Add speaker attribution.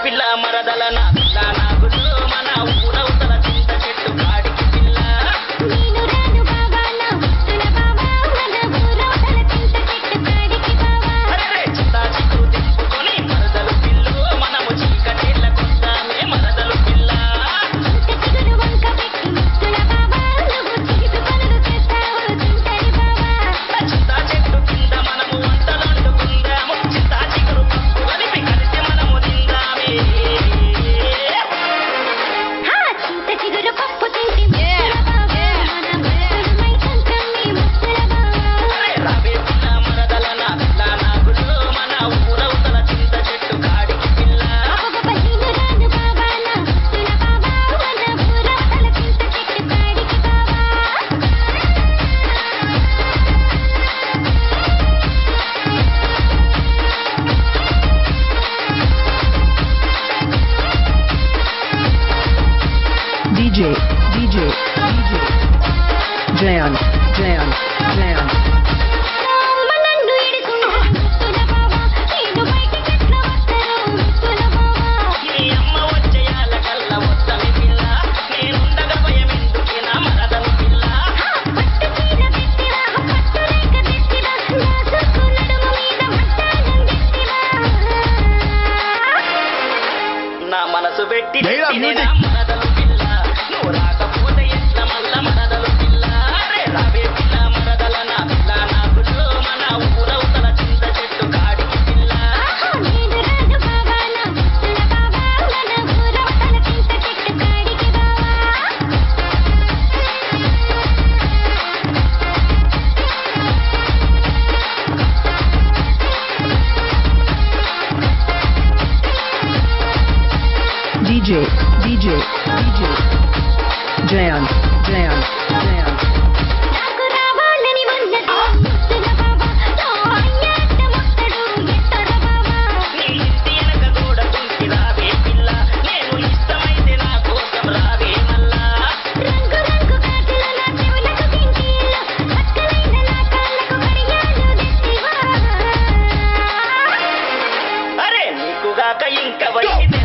Speaker 1: పిల్ల మరదల నా పిల్ల నాగులు మన ఊరవతల చింత చెట్టు కాడికి పిల్ల
Speaker 2: నేను రాను బావా నా ముద్దుల బావా మన ఊరవతల చింత చెట్టు కాడికి బావా
Speaker 1: అరే చింత చిగురు తిప్పుకొని మరదలు పిల్లు మనము చీకటిళ్ళ కొద్దామే మరదలు పిల్ల
Speaker 2: చింత చిగురు వంక పెట్టి ముద్దుల బావా నువ్వు చిగురు పనులు చేస్తావు చింతని బావా
Speaker 1: చింత చెట్టు కింద మనము వంటలండుకుందాము చింత చిగురు పప్పు కలిపి కలిసి మనము తిందామే
Speaker 2: చింత చిగురు పప్పు తింటే ముద్దుల బావా మన ముద్దులమై కంచం నీ ముద్దుల బావా
Speaker 1: అరే రావే పిల్ల మరదల నా పిల్ల నాగులు మన ఊరవతల చింత చెట్టు కాడికి పిల్ల
Speaker 2: నేను రాను బావా నా ముద్దుల బావా మన ఊరవతల చింత చెట్టు కాడికి బావా
Speaker 3: DJ Jayan
Speaker 2: అమ్మ నన్ను ఇడుకుంటారు ముద్దుల బావా నేను బయటికెట్లా వస్తాను ముద్దుల బావా
Speaker 1: నీ అమ్మ వచ్చేయాల కల్ల వద్దమి పిల్ల నేనుండగా భయమెందుకే నా మరదలు పిల్ల
Speaker 2: పట్టు చీర తెచ్చివా పట్టు రేఖ తెచ్చివా నా సుక్కు నడుము మీద మట్టానం తెచ్చివా
Speaker 1: నా మనసు పెట్టి
Speaker 4: Made up
Speaker 1: నెత్తినే
Speaker 4: music.
Speaker 1: నా మరదలు పిల్ల నువ్వు రాకపోతే ఎట్లా మల్ల మరదలు పిల్ల అరే రావే పిల్ల మరదల నా పిల్ల నాగులు మన ఊరవతల చింత చెట్టు కాడికి పిల్ల
Speaker 2: నేను రాను బావా నా ముద్దుల బావా మన ఊరవతల చింత చెట్టు కాడికి బావా
Speaker 3: DJ Jayan
Speaker 2: నాకు రావాలని ఉన్నది ముద్దుల బావా నా అయ్యాట ముట్టడు ఎత్తర బావా
Speaker 1: నీ ఇంటి వెనక గోడ తుంచి రావే పిల్ల నేను ఇష్టమైతే నా కోసం రావే మల్లా
Speaker 2: రంగు రంగు గాజుల నా చెవులకు గింటీలు అక్కలైన నా కాళ్ళకు కడియాలు తెచ్చివా
Speaker 1: అరే నీకుగాక ఇంక వైద్య